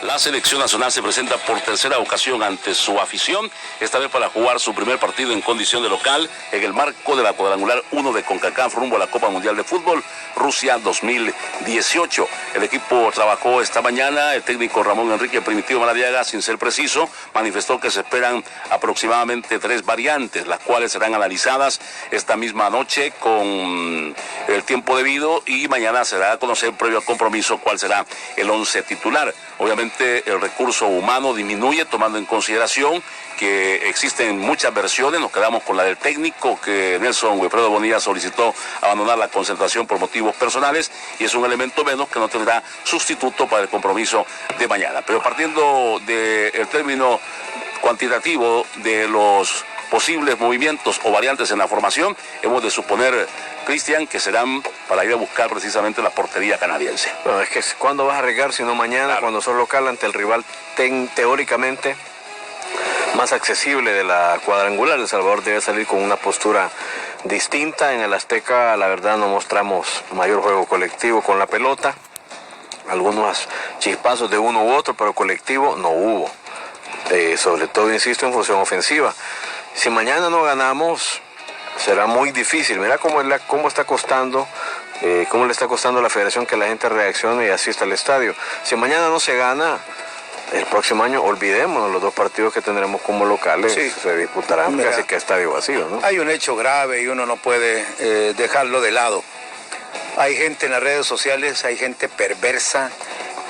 La selección nacional se presenta por tercera ocasión ante su afición, esta vez para jugar su primer partido en condición de local en el marco de la cuadrangular 1 de CONCACAF rumbo a la Copa Mundial de Fútbol Rusia 2018. El equipo trabajó esta mañana, el técnico Ramón Enrique Primitivo Maradiaga, sin ser preciso, manifestó que se esperan aproximadamente 3 variantes, las cuales serán analizadas esta misma noche con el tiempo debido y mañana se dará a conocer previo al compromiso cuál será el 11 titular. Obviamente el recurso humano disminuye tomando en consideración que existen muchas versiones. Nos quedamos con la del técnico, que Nelson Wilfredo Bonilla solicitó abandonar la concentración por motivos personales y es un elemento menos que no tendrá sustituto para el compromiso de mañana. Pero partiendo del término cuantitativo de los posibles movimientos o variantes en la formación, hemos de suponer, Cristian, que serán para ir a buscar precisamente la portería canadiense. No, es que ¿cuándo vas a arriesgar si no mañana, claro, cuando sos local ante el rival teóricamente más accesible de la cuadrangular? El Salvador debe salir con una postura distinta. En el Azteca, la verdad, no mostramos mayor juego colectivo con la pelota. Algunos chispazos de uno u otro, pero colectivo no hubo. Sobre todo, insisto, en función ofensiva. Si mañana no ganamos, será muy difícil. Mira cómo está costando, cómo le está costando a la federación que la gente reaccione y asista al estadio. Si mañana no se gana, el próximo año olvidémonos los 2 partidos que tendremos como locales, sí, se disputarán casi que estadio vacío, ¿no? Hay un hecho grave y uno no puede dejarlo de lado. Hay gente en las redes sociales, hay gente perversa,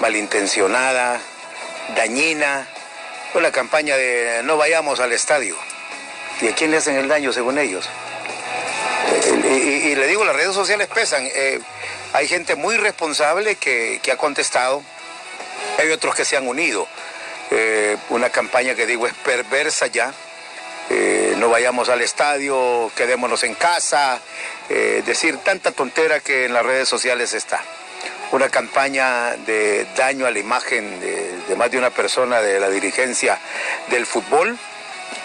malintencionada, dañina, con la campaña de no vayamos al estadio. ¿Y a quién le hacen el daño según ellos? Y le digo, las redes sociales pesan. Hay gente muy responsable que ha contestado. Hay otros que se han unido. Una campaña que digo es perversa ya. No vayamos al estadio, quedémonos en casa. Decir tanta tontera que en las redes sociales está. Una campaña de daño a la imagen de más de una persona de la dirigencia del fútbol.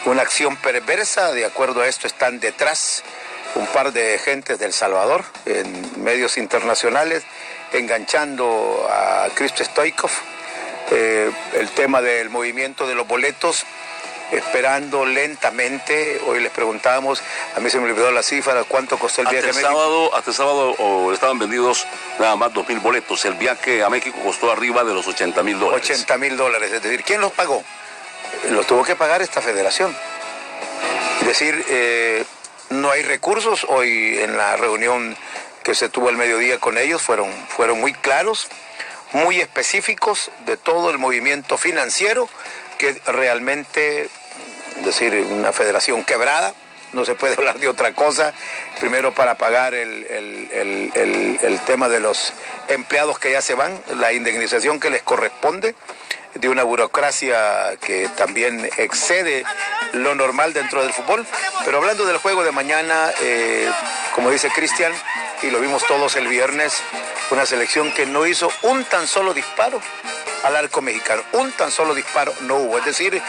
Una acción perversa, de acuerdo a esto están detrás un par de gentes del Salvador en medios internacionales, enganchando a Krzysztof Stoichkov, el tema del movimiento de los boletos, esperando lentamente. Hoy les preguntábamos, a mí se me olvidó la cifra, ¿cuánto costó el viaje a México? Hasta el sábado estaban vendidos nada más 2,000 boletos, el viaje a México costó arriba de los $80,000. $80,000, es decir, ¿quién los pagó? Los tuvo que pagar esta federación. Es decir, no hay recursos. Hoy en la reunión que se tuvo al mediodía con ellos fueron muy claros, muy específicos de todo el movimiento financiero que realmente, es decir, una federación quebrada, no se puede hablar de otra cosa, primero para pagar el tema de los empleados que ya se van, la indemnización que les corresponde, de una burocracia que también excede lo normal dentro del fútbol. Pero hablando del juego de mañana, como dice Cristian, y lo vimos todos el viernes, una selección que no hizo un tan solo disparo al arco mexicano, un tan solo disparo no hubo. Es decir,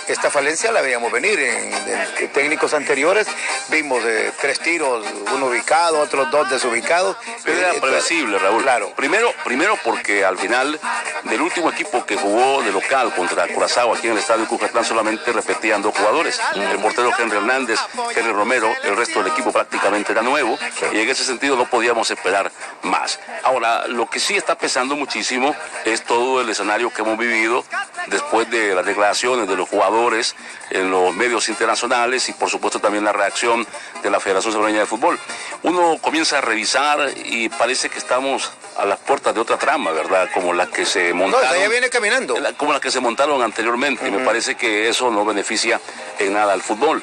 esta falencia la veíamos venir en técnicos anteriores. Vimos 3 tiros, uno ubicado, otros 2 desubicados. Era previsible, Raúl. Claro. Primero porque al final del último equipo que jugó de local contra Curazao aquí en el estadio Cuscatlán solamente repetían 2 jugadores. El portero Henry Hernández, Henry Romero, el resto del equipo prácticamente era nuevo y en ese sentido no podíamos esperar más. Ahora, lo que sí está pesando muchísimo es todo el escenario que hemos vivido después de las declaraciones de los jugadores en los medios internacionales y por supuesto también la reacción de la Federación Salvadoreña de Fútbol. Uno comienza a revisar y parece que estamos a las puertas de otra trama, ¿verdad? Como la que se montaron. No, ella viene caminando. Como la que se montaron anteriormente. Me parece que eso no beneficia en nada al fútbol.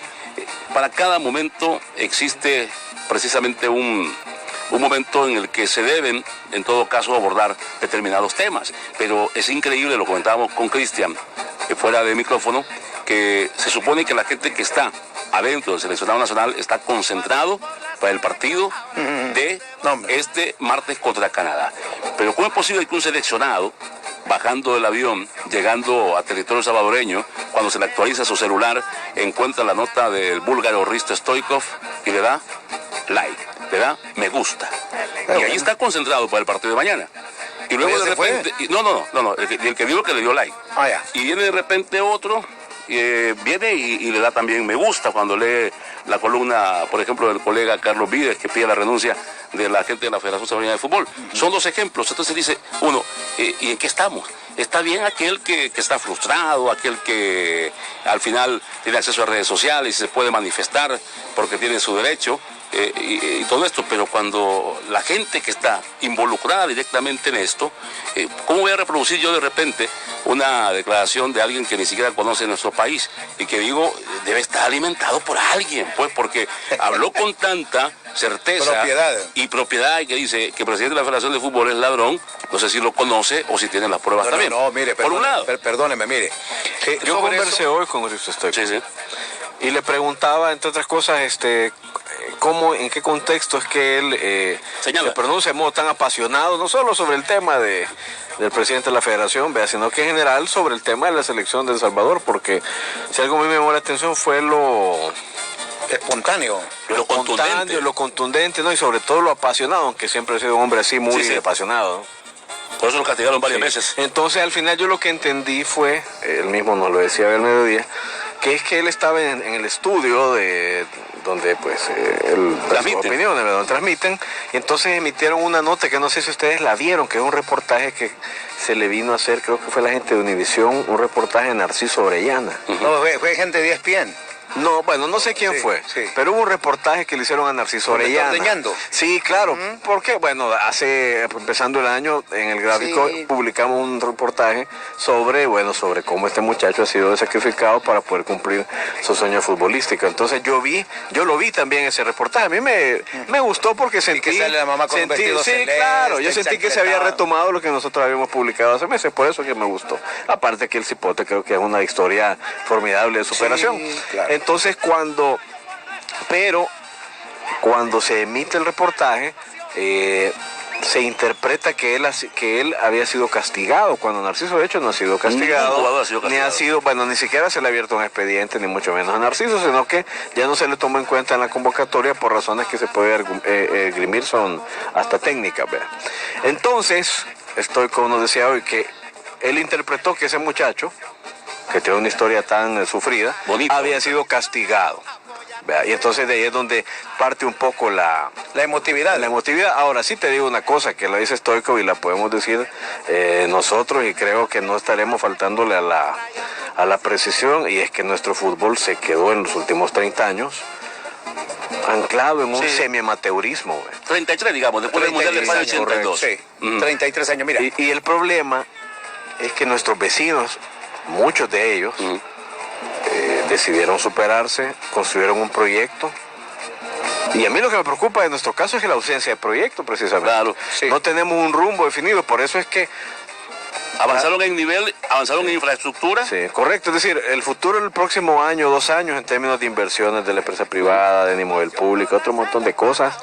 Para cada momento existe precisamente un momento en el que se deben, en todo caso, abordar determinados temas. Pero es increíble, lo comentábamos con Cristian, fuera de micrófono, que se supone que la gente que está adentro del seleccionado nacional está concentrado para el partido de este martes contra Canadá. Pero ¿cómo es posible que un seleccionado, bajando del avión, llegando a territorio salvadoreño, cuando se le actualiza su celular, encuentra la nota del búlgaro Hristo Stoichkov y le da like, le da me gusta? Y ahí está concentrado para el partido de mañana. Y luego ¿Ya de se fue? repente, no, el que dijo que le dio like. Ah, ya. Y viene de repente otro, viene y le da también me gusta cuando lee la columna, por ejemplo, del colega Carlos Vides, que pide la renuncia de la gente de la Federación Salvadoreña de Fútbol. Son dos ejemplos. Entonces dice uno, ¿y en qué estamos? Está bien aquel que está frustrado, aquel que al final tiene acceso a redes sociales y se puede manifestar porque tiene su derecho. Y todo esto, pero cuando la gente que está involucrada directamente en esto, ¿cómo voy a reproducir yo de repente una declaración de alguien que ni siquiera conoce nuestro país y que digo, debe estar alimentado por alguien, pues, porque habló con tanta certeza y propiedad y que dice que el presidente de la Federación de Fútbol es ladrón? No sé si lo conoce o si tiene las pruebas también. No, mire, por un lado. Perdóneme, mire. Yo conversé hoy con Cristo Stoico. Sí. Y le preguntaba, entre otras cosas, cómo, en qué contexto es que él se pronuncia de modo tan apasionado, no solo sobre el tema del presidente de la federación, sino que en general sobre el tema de la selección de El Salvador, porque si algo a mí me llamó la atención fue lo espontáneo, lo contundente, ¿no? Y sobre todo lo apasionado, aunque siempre he sido un hombre así muy apasionado, ¿no? Por eso lo castigaron varias veces. Entonces al final yo lo que entendí fue, él mismo nos lo decía al mediodía, que es que él estaba en el estudio donde pues él da sus opiniones, donde transmiten, y entonces emitieron una nota que no sé si ustedes la vieron, que es un reportaje que se le vino a hacer, creo que fue la gente de Univisión, un reportaje de Narciso Orellana. No, fue gente de ESPN. No, bueno, no sé quién fue, pero hubo un reportaje que le hicieron a Narciso Orellana. Sí, claro, porque, bueno, empezando el año, en el gráfico publicamos un reportaje sobre cómo este muchacho ha sido sacrificado para poder cumplir su sueño futbolístico. Entonces yo lo vi también ese reportaje. A mí me gustó porque sentí... Y que sale la mamá con un vestido celeste, claro, yo sentí que se había retomado lo que nosotros habíamos publicado hace meses, por eso que me gustó. Aparte que el cipote creo que es una historia formidable de superación. Sí, claro. Entonces cuando se emite el reportaje, se interpreta que él había sido castigado, cuando Narciso de hecho no ha sido castigado, ni siquiera se le ha abierto un expediente, ni mucho menos a Narciso, sino que ya no se le toma en cuenta en la convocatoria por razones que se puede esgrimir, son hasta técnicas, ¿verdad? Entonces, Stoico nos decía hoy que él interpretó que ese muchacho, que tiene una historia tan sufrida, había sido castigado. Y entonces de ahí es donde parte un poco la emotividad. Ahora sí te digo una cosa que la dice Stoico y la podemos decir nosotros, y creo que no estaremos faltándole a la precisión, y es que nuestro fútbol se quedó en los últimos 30 años anclado en un semi-amateurismo. 33, digamos, después del Mundial de España 82. 33 años, mira. Y el problema es que nuestros vecinos, muchos de ellos, decidieron superarse, construyeron un proyecto. Y a mí lo que me preocupa en nuestro caso es la ausencia de proyecto, precisamente. Claro, no tenemos un rumbo definido, por eso es que avanzaron en nivel, avanzaron en infraestructura. Sí, correcto. Es decir, el futuro del próximo año, 2 años, en términos de inversiones de la empresa privada, de nivel público, otro montón de cosas,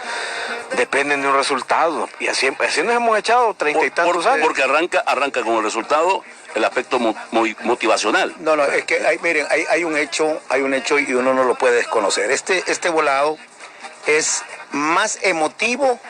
dependen de un resultado. Y así nos hemos echado 30 y tantos años. Porque arranca con el resultado el aspecto motivacional. No, es que miren, hay un hecho y uno no lo puede desconocer. Este volado es más emotivo,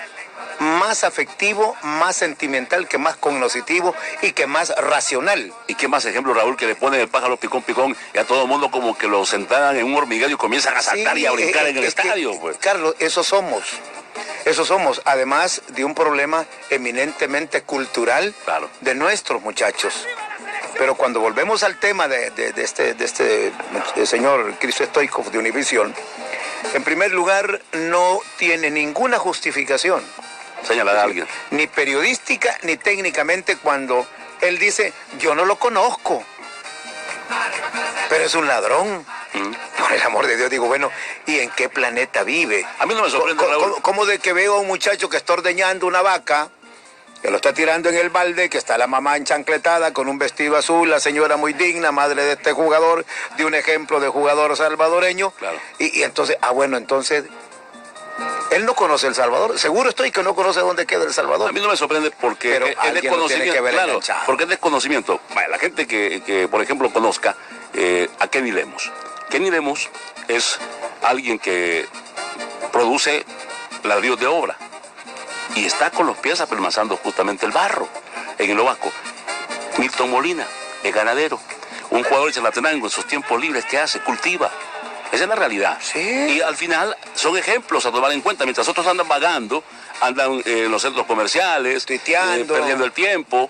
más afectivo, más sentimental, que más cognoscitivo y que más racional. ¿Y qué más ejemplo, Raúl, que le ponen el pájaro picón y a todo el mundo como que lo sentaran en un hormiguero y comienzan a saltar y a brincar en el estadio? Pues. Carlos, eso somos, además de un problema eminentemente cultural de nuestros muchachos. Pero cuando volvemos al tema de este señor Cristo Stoico de Univisión, en primer lugar no tiene ninguna justificación. Señalar a alguien. Ni periodística ni técnicamente, cuando él dice, yo no lo conozco, pero es un ladrón. Por el amor de Dios, digo, bueno, ¿y en qué planeta vive? A mí no me sorprende, Raúl. ¿Cómo de que veo a un muchacho que está ordeñando una vaca, que lo está tirando en el balde, que está la mamá enchancletada con un vestido azul, la señora muy digna, madre de este jugador, de un ejemplo de jugador salvadoreño? Claro. Y entonces, entonces, él no conoce El Salvador. Seguro estoy que no conoce dónde queda El Salvador. A mí no me sorprende porque es desconocimiento. Porque es desconocimiento. La gente que por ejemplo, conozca a Kenny Lemos. Kenny Lemos es alguien que produce ladrillos de obra y está con los pies apelmazando justamente el barro. en el Obaco. Milton Molina, es ganadero. Un jugador de Chalatenango en sus tiempos libres, ¿qué hace? Cultiva. Esa es la realidad. Sí. Y al final son ejemplos a tomar en cuenta. Mientras otros andan vagando, andan en los centros comerciales, tuiteando, perdiendo el tiempo,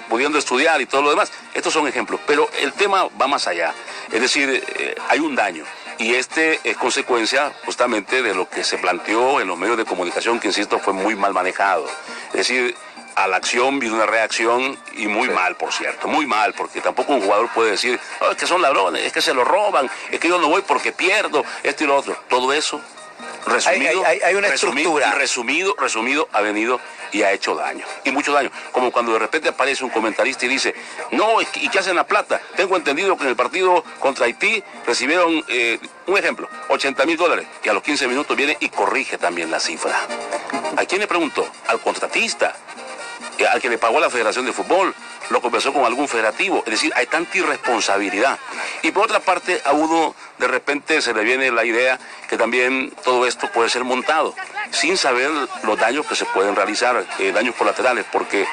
pudiendo estudiar y todo lo demás. Estos son ejemplos. Pero el tema va más allá. Es decir, hay un daño. Y este es consecuencia justamente de lo que se planteó en los medios de comunicación, que insisto, fue muy mal manejado. Es decir, a la acción vino una reacción y muy mal, por cierto, muy mal, porque tampoco un jugador puede decir, oh, es que son ladrones, es que se lo roban, es que yo no voy porque pierdo, esto y lo otro. Todo eso, resumido, hay una estructura. Resumido, ha venido y ha hecho daño, y mucho daño. Como cuando de repente aparece un comentarista y dice, no, ¿y qué hacen la plata? Tengo entendido que en el partido contra Haití recibieron, un ejemplo, $80,000, y a los 15 minutos viene y corrige también la cifra. ¿A quién le preguntó? Al contratista, al que le pagó a la Federación de Fútbol, lo conversó con algún federativo. Es decir, hay tanta irresponsabilidad. Y por otra parte, a uno de repente se le viene la idea que también todo esto puede ser montado, sin saber los daños que se pueden realizar, daños colaterales, porque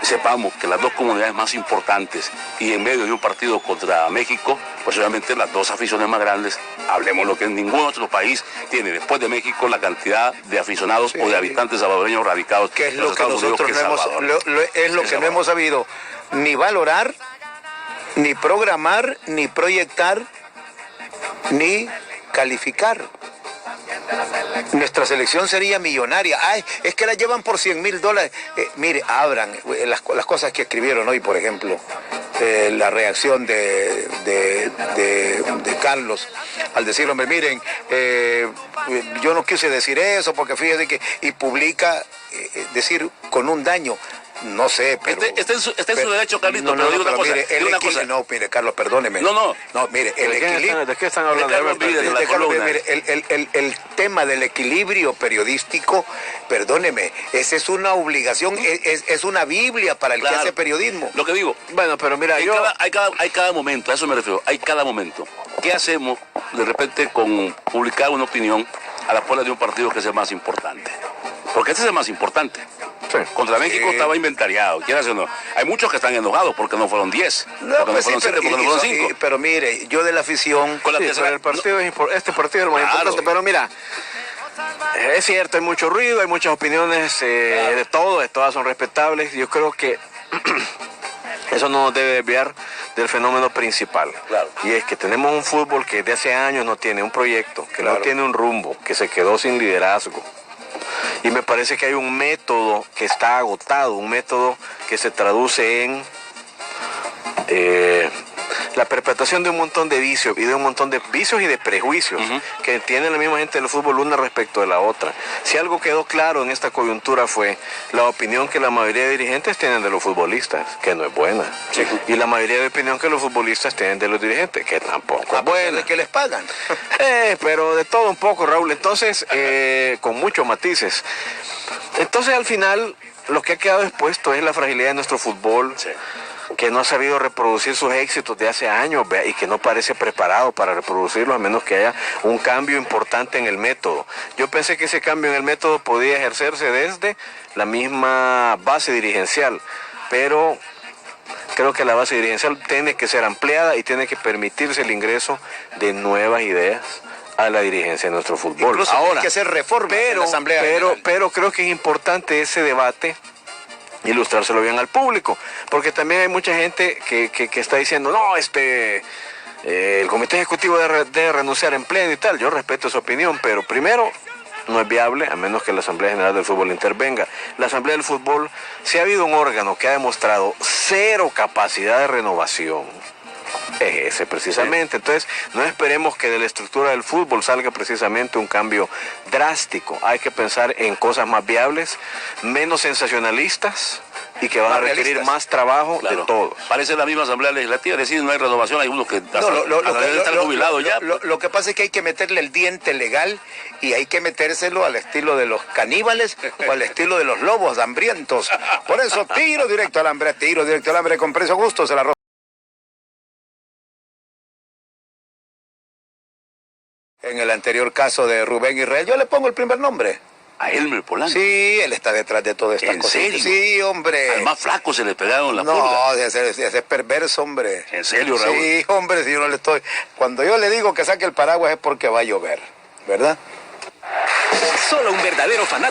sepamos que las dos comunidades más importantes y en medio de un partido contra México, pues obviamente las dos aficiones más grandes, hablemos lo que en ningún otro país tiene después de México la cantidad de aficionados o de habitantes salvadoreños radicados. Que es lo que nosotros no hemos sabido ni valorar, ni programar, ni proyectar, ni calificar. Nuestra selección sería millonaria. Ay, es que la llevan por $100,000. Mire, abran las cosas que escribieron hoy, por ejemplo, la reacción de Carlos al decir, hombre, miren, yo no quise decir eso porque fíjese que, y publica, decir con un daño. No sé, pero... Está en su derecho, Carlito, pero digo una cosa. No, mire, Carlos, perdóneme. No, mire, el equilibrio... ¿De qué están hablando? El tema del equilibrio periodístico, perdóneme, esa es una obligación, es una Biblia para el que hace periodismo. Lo que digo, bueno, pero mira, hay cada momento, a eso me refiero, hay cada momento. ¿Qué hacemos de repente con publicar una opinión a la puerta de un partido que es el más importante? Porque este es el más importante. Sí. Contra México estaba inventariado, quieras o no. Hay muchos que están enojados porque no fueron 10, porque no fueron 7, porque no fueron 5. Pero mire, yo de la afición... Con la tercera, el partido este partido es lo más importante, pero mira, es cierto, hay mucho ruido, hay muchas opiniones de todas son respetables. Yo creo que eso no nos debe desviar del fenómeno principal. Claro. Y es que tenemos un fútbol que desde hace años no tiene un proyecto, que no tiene un rumbo, que se quedó sin liderazgo. Y me parece que hay un método que está agotado, un método que se traduce en la perpetuación de un montón de vicios y de prejuicios que tiene la misma gente del fútbol una respecto de la otra. Si algo quedó claro en esta coyuntura fue la opinión que la mayoría de dirigentes tienen de los futbolistas, que no es buena. Sí. Y la mayoría de opinión que los futbolistas tienen de los dirigentes, que tampoco es buena. ¿De que les pagan? Pero de todo un poco, Raúl. Entonces, con muchos matices. Entonces, al final, lo que ha quedado expuesto es la fragilidad de nuestro fútbol. Sí. Que no ha sabido reproducir sus éxitos de hace años y que no parece preparado para reproducirlos a menos que haya un cambio importante en el método. Yo pensé que ese cambio en el método podía ejercerse desde la misma base dirigencial, pero creo que la base dirigencial tiene que ser ampliada y tiene que permitirse el ingreso de nuevas ideas a la dirigencia de nuestro fútbol. Incluso ahora hay que hacer reformas en la Asamblea General. Pero creo que es importante ese debate, ilustrárselo bien al público, porque también hay mucha gente que está diciendo, no, el comité ejecutivo debe renunciar en pleno y tal. Yo respeto esa opinión, pero primero, no es viable a menos que la Asamblea General del Fútbol intervenga. La Asamblea del Fútbol, si ha habido un órgano que ha demostrado cero capacidad de renovación, es ese precisamente. Entonces, no esperemos que de la estructura del fútbol salga precisamente un cambio drástico. Hay que pensar en cosas más viables, menos sensacionalistas y que van a requerir más trabajo de todos. Parece la misma Asamblea Legislativa, es decir, no hay renovación, hay unos que están jubilados ya. Lo que pasa es que hay que meterle el diente legal y hay que metérselo al estilo de los caníbales o al estilo de los lobos hambrientos. Por eso, tiro directo al hambre, con precio justo, se la roba. En el anterior caso de Rubén Israel, yo le pongo el primer nombre. a Elmer Polanco. Sí, él está detrás de todas estas ¿En cosas. serio? Sí, hombre. Al más flaco se le pegaron la pulga. No, ese es perverso, hombre. ¿En serio, Raúl? Sí, hombre, si yo no le estoy... Cuando yo le digo que saque el paraguas es porque va a llover, ¿verdad? Solo un verdadero fanático